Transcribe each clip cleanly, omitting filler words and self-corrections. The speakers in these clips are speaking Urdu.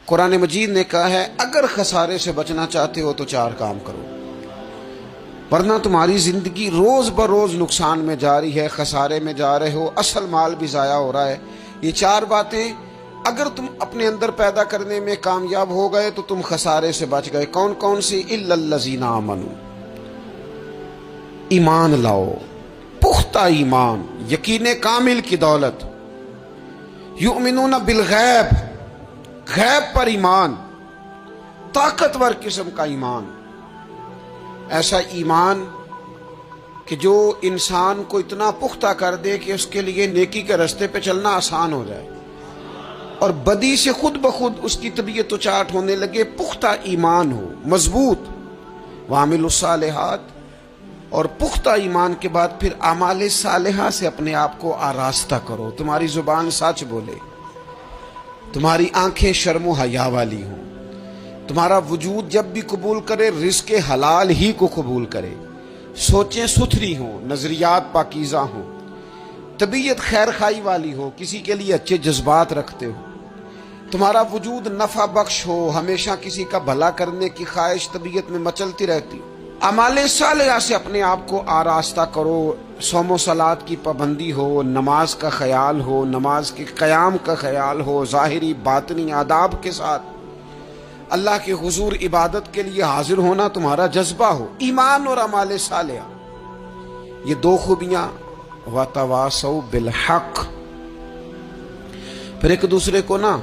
قرآن مجید نے کہا ہے اگر خسارے سے بچنا چاہتے ہو تو 4 کام کرو، ورنہ تمہاری زندگی روز بروز نقصان میں جاری ہے، خسارے میں جا رہے ہو، اصل مال بھی ضائع ہو رہا ہے۔ یہ 4 باتیں اگر تم اپنے اندر پیدا کرنے میں کامیاب ہو گئے تو تم خسارے سے بچ گئے۔ کون کون سی؟ الا الذین آمنوا، ایمان لاؤ، پختہ ایمان، یقین کامل کی دولت، یؤمنون بالغیب، غیب پر ایمان، طاقتور قسم کا ایمان، ایسا ایمان کہ جو انسان کو اتنا پختہ کر دے کہ اس کے لیے نیکی کے راستے پہ چلنا آسان ہو جائے اور بدی سے خود بخود اس کی طبیعت و چاٹ ہونے لگے۔ پختہ ایمان ہو، مضبوط، وعاملوا الصالحات، اور پختہ ایمان کے بعد پھر اعمال صالحہ سے اپنے آپ کو آراستہ کرو۔ تمہاری زبان سچ بولے، تمہاری آنکھیں شرم و حیا والی ہوں، تمہارا وجود جب بھی قبول کرے رزق حلال ہی کو قبول کرے، سوچیں ستھری ہوں، نظریات پاکیزہ ہوں، طبیعت خیر خائی والی ہو، کسی کے لیے اچھے جذبات رکھتے ہو، تمہارا وجود نفع بخش ہو، ہمیشہ کسی کا بھلا کرنے کی خواہش طبیعت میں مچلتی رہتی ہو۔ اعمال صالحہ سے اپنے آپ کو آراستہ کرو، صوم و صلات کی پابندی ہو، نماز کا خیال ہو، نماز کے قیام کا خیال ہو، ظاہری باطنی آداب کے ساتھ اللہ کے حضور عبادت کے لیے حاضر ہونا تمہارا جذبہ ہو۔ ایمان اور اعمال صالحہ، یہ 2 خوبیاں، وَتَوَاصَوْا بِالْحَقِّ، پھر ایک دوسرے کو نا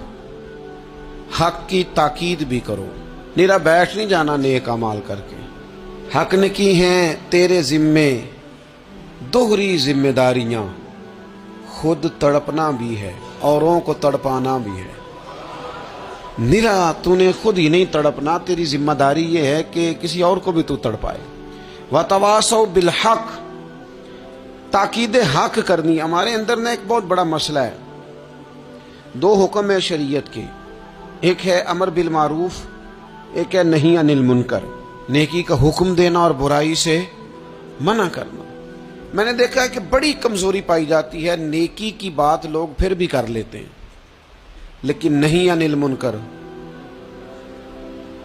حق کی تاکید بھی کرو، نیرا بیٹھ نہیں جانا نیک اعمال کر کے۔ حق نے کی ہیں تیرے ذمے دوہری ذمہ داریاں، خود تڑپنا بھی ہے، اوروں کو تڑپانا بھی ہے۔ نیرا تو نے خود ہی نہیں تڑپنا، تیری ذمہ داری یہ ہے کہ کسی اور کو بھی تو تڑپائے۔ وَتَوَاصَوْا بِالْحَقِّ، تاکید حق کرنی۔ ہمارے اندر نا ایک بہت بڑا مسئلہ ہے، 2 حکم ہے شریعت کے، ایک ہے امر بالمعروف، ایک ہے نہی عن المنکر، نیکی کا حکم دینا اور برائی سے منع کرنا۔ میں نے دیکھا ہے کہ بڑی کمزوری پائی جاتی ہے، نیکی کی بات لوگ پھر بھی کر لیتے ہیں لیکن نہی عن المنکر،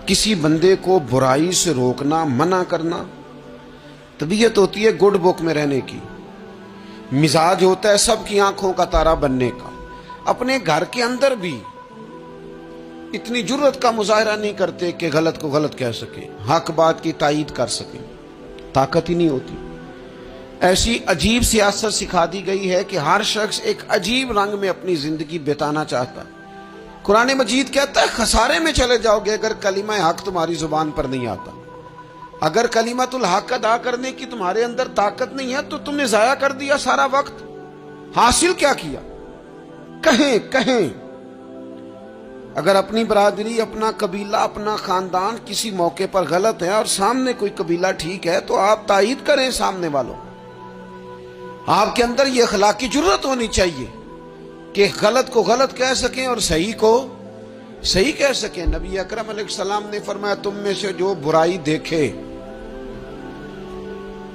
کسی بندے کو برائی سے روکنا، منع کرنا، طبیعت ہوتی ہے گڈ بک میں رہنے کی، مزاج ہوتا ہے سب کی آنکھوں کا تارا بننے کا۔ اپنے گھر کے اندر بھی اتنی جرت کا مظاہرہ نہیں کرتے کہ غلط کو غلط کہہ سکے، حق بات کی تائید کر سکے، طاقت ہی نہیں ہوتی۔ ایسی عجیب سیاست سکھا دی گئی ہے کہ ہر شخص ایک عجیب رنگ میں اپنی زندگی بتانا چاہتا۔ قرآن مجید کہتا ہے خسارے میں چلے جاؤ گے اگر کلمہ حق تمہاری زبان پر نہیں آتا۔ اگر کلمۃ الحق ادا کرنے کی تمہارے اندر طاقت نہیں ہے تو تم نے ضائع کر دیا سارا وقت، حاصل کیا کیا؟ کہیں اگر اپنی برادری، اپنا قبیلہ، اپنا خاندان کسی موقع پر غلط ہے اور سامنے کوئی قبیلہ ٹھیک ہے تو آپ تائید کریں سامنے والوں۔ آپ کے اندر یہ اخلاقی جرت ہونی چاہیے کہ غلط کو غلط کہہ سکیں اور صحیح کو صحیح کہہ سکیں۔ نبی اکرم علیہ السلام نے فرمایا تم میں سے جو برائی دیکھے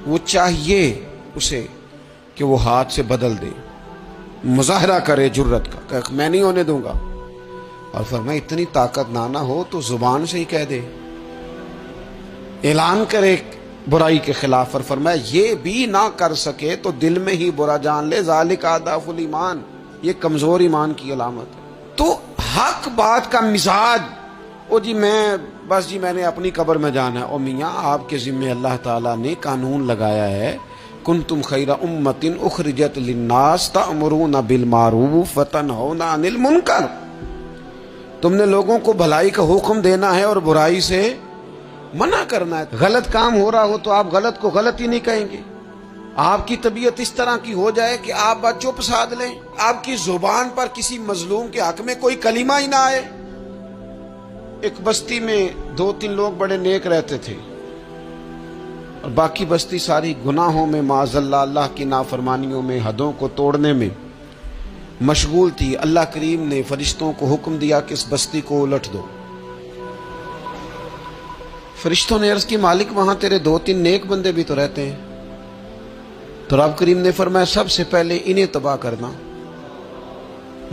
وہ چاہیے اسے کہ وہ ہاتھ سے بدل دے، مظاہرہ کرے جرت کا کہ میں نہیں ہونے دوں گا، اور فرمایا اتنی طاقت نہ ہو تو زبان سے ہی کہہ دے، اعلان کرے برائی کے خلاف، اور فرمایا یہ بھی نہ کر سکے تو دل میں ہی برا جان لے، ذالک اضعف الایمان، یہ کمزور ایمان کی علامت ہے۔ تو حق بات کا مزاج، او جی میں نے اپنی قبر میں جانا ہے، او میاں آپ کے ذمہ اللہ تعالیٰ نے قانون لگایا ہے، کنتم خیر امۃ اخرجت للناس تأمرون بالمعروف وتنہون عن المنکر، تم نے لوگوں کو بھلائی کا حکم دینا ہے اور برائی سے منع کرنا ہے۔ غلط کام ہو رہا ہو تو آپ غلط کو غلط ہی نہیں کہیں گے۔ آپ کی طبیعت اس طرح کی ہو جائے کہ آپ بات چپ سادھ لیں، آپ کی زبان پر کسی مظلوم کے حق میں کوئی کلمہ ہی نہ آئے۔ ایک بستی میں 2-3 لوگ بڑے نیک رہتے تھے اور باقی بستی ساری گناہوں میں، معاذ اللہ، اللہ کی نافرمانیوں میں، حدوں کو توڑنے میں مشغول تھی۔ اللہ کریم نے فرشتوں کو حکم دیا کہ اس بستی کو الٹ دو۔ فرشتوں نے عرض کی مالک وہاں تیرے 2-3 نیک بندے بھی تو رہتے ہیں، تو رب کریم نے فرمایا سب سے پہلے انہیں تباہ کرنا۔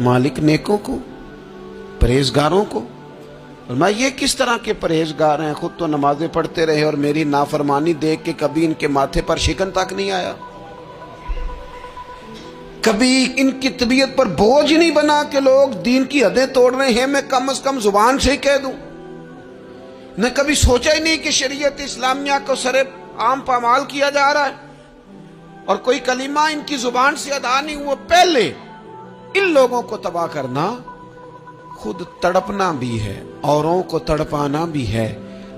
مالک نیکوں کو، پرہیزگاروں کو، فرمایا یہ کس طرح کے پرہیزگار ہیں، خود تو نمازیں پڑھتے رہے اور میری نافرمانی دیکھ کے کبھی ان کے ماتھے پر شکن تک نہیں آیا، کبھی ان کی طبیعت پر بوجھ نہیں بنا کہ لوگ دین کی حدیں توڑ رہے ہیں میں کم از کم زبان سے ہی کہہ دوں، نہ کبھی سوچا ہی نہیں کہ شریعت اسلامیہ کو سر عام پامال کیا جا رہا ہے اور کوئی کلمہ ان کی زبان سے ادا نہیں ہوا۔ پہلے ان لوگوں کو تباہ کرنا خود تڑپنا بھی ہے، اوروں کو تڑپانا بھی ہے،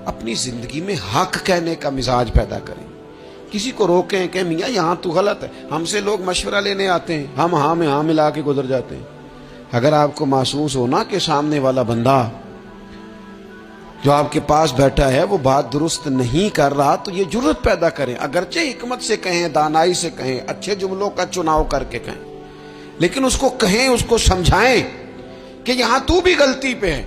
اپنی زندگی میں حق کہنے کا مزاج پیدا کریں، کسی کو روکیں کہ میاں یہاں تو غلط ہے۔ ہم سے لوگ مشورہ لینے آتے ہیں، ہم ہاں میں ہاں ملا کے گزر جاتے ہیں۔ اگر آپ کو محسوس ہونا کہ سامنے والا بندہ جو آپ کے پاس بیٹھا ہے وہ بات درست نہیں کر رہا تو یہ جرأت پیدا کریں، اگرچہ حکمت سے کہیں، دانائی سے کہیں، اچھے جملوں کا چناؤ کر کے کہیں، لیکن اس کو کہیں، اس کو سمجھائیں کہ یہاں تو بھی غلطی پہ ہے۔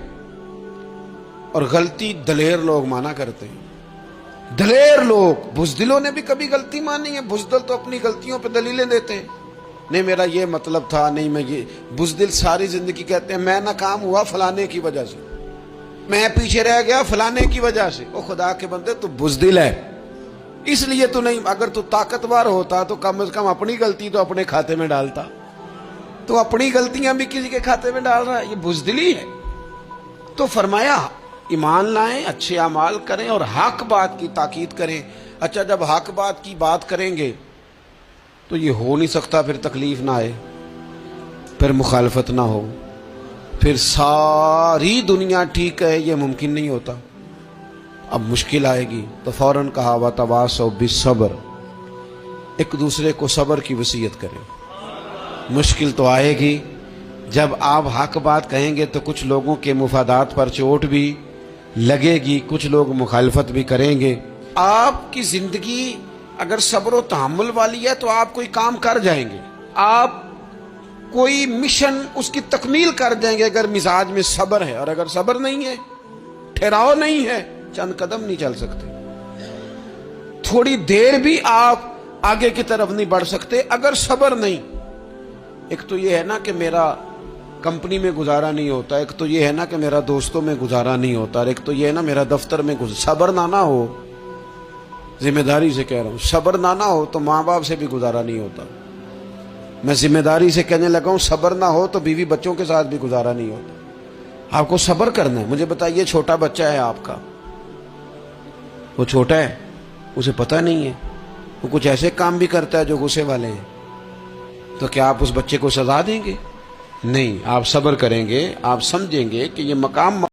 اور غلطی دلیر لوگ مانا کرتے ہیں، دلیر لوگ، بزدلوں نے بھی کبھی غلطی مانی ہے؟ بزدل تو اپنی غلطیوں پہ دلیلیں دیتے ہیں، نہیں میرا یہ مطلب تھا، نہیں میں یہ۔ بزدل ساری زندگی کہتے ہیں میں ناکام ہوا فلانے کی وجہ سے، میں پیچھے رہ گیا فلانے کی وجہ سے۔ او خدا کے بندے تو بزدل ہے، اس لیے تو نہیں، اگر تو طاقتور ہوتا تو کم از کم اپنی غلطی تو اپنے کھاتے میں ڈالتا، تو اپنی غلطیاں بھی کسی کے کھاتے میں ڈال رہا ہے، یہ بزدلی ہے۔ تو فرمایا ایمان لائیں، اچھے اعمال کریں اور حق بات کی تاکید کریں۔ اچھا جب حق بات کی بات کریں گے تو یہ ہو نہیں سکتا پھر تکلیف نہ آئے، پھر مخالفت نہ ہو، پھر ساری دنیا ٹھیک ہے، یہ ممکن نہیں ہوتا۔ اب مشکل آئے گی تو فوراً کہا وَتَوَاصَوْا بِالصَّبْرِ، ایک دوسرے کو صبر کی وصیت کریں۔ مشکل تو آئے گی، جب آپ حق بات کہیں گے تو کچھ لوگوں کے مفادات پر چوٹ بھی لگے گی، کچھ لوگ مخالفت بھی کریں گے۔ آپ کی زندگی اگر صبر و تحمل والی ہے تو آپ کوئی کام کر جائیں گے، آپ کوئی مشن اس کی تکمیل کر جائیں گے اگر مزاج میں صبر ہے، اور اگر صبر نہیں ہے، ٹھہراؤ نہیں ہے، چند قدم نہیں چل سکتے، تھوڑی دیر بھی آپ آگے کی طرف نہیں بڑھ سکتے اگر صبر نہیں۔ ایک تو یہ ہے نا کہ میرا کمپنی میں گزارا نہیں ہوتا، ایک تو یہ ہے نا کہ میرا دوستوں میں گزارا نہیں ہوتا، اور ایک تو یہ ہے نا میرا دفتر میں صبر نہ ہو، ذمہ داری سے کہہ رہا ہوں، صبر نہ ہو تو ماں باپ سے بھی گزارا نہیں ہوتا۔ میں ذمہ داری سے کہنے لگا ہوں صبر نہ ہو تو بیوی بچوں کے ساتھ بھی گزارا نہیں ہوتا۔ آپ کو صبر کرنا ہے۔ مجھے بتائیے چھوٹا بچہ ہے آپ کا، وہ چھوٹا ہے، اسے پتہ نہیں ہے، وہ کچھ ایسے کام بھی کرتا ہے جو غصے والے ہیں، تو کیا آپ اس بچے کو سزا دیں گے؟ نہیں، آپ صبر کریں گے، آپ سمجھیں گے کہ یہ مقام